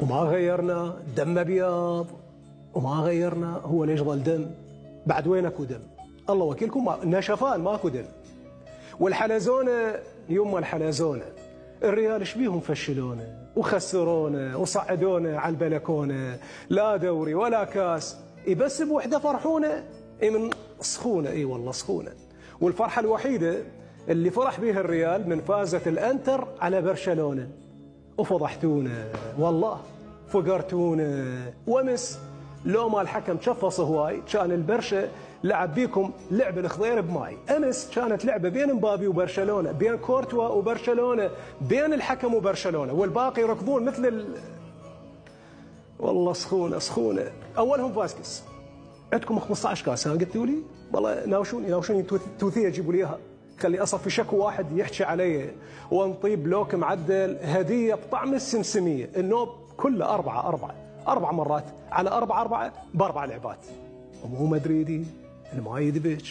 وما غيرنا، دم ابيض وما غيرنا. هو ليش ظل دم؟ بعد وين اكو دم؟ الله وكيلكم نشفان ماكو دم. والحلزونه يما الحلزونه الريال ايش بيهم فشلونا وخسرونا وصعدونا على البلكونه، لا دوري ولا كاس، بس بوحده فرحونا من سخونه. اي والله سخونه. والفرحه الوحيده اللي فرح بها الريال من فازت الانتر على برشلونه، وفضحتونا والله، فقرتونا. وامس لو ما الحكم شفص هواي كان البرشا لعب بيكم لعب الخضير بماي. امس كانت لعبه بين مبابي وبرشلونه، بين كورتوا وبرشلونه، بين الحكم وبرشلونه، والباقي يركضون مثل والله سخونه. اولهم فاسكس. عندكم 15 كاس، ها قلتوا لي والله ناوشوني توثيه جيبوا لي اياها، خلي اصفي شكو واحد يحكي علي ونطيب لوك معدل هديه بطعم السمسميه. النوب كله أربع مرات على 4 ب4 لعبات. ومو مدريدي، ما يدبج.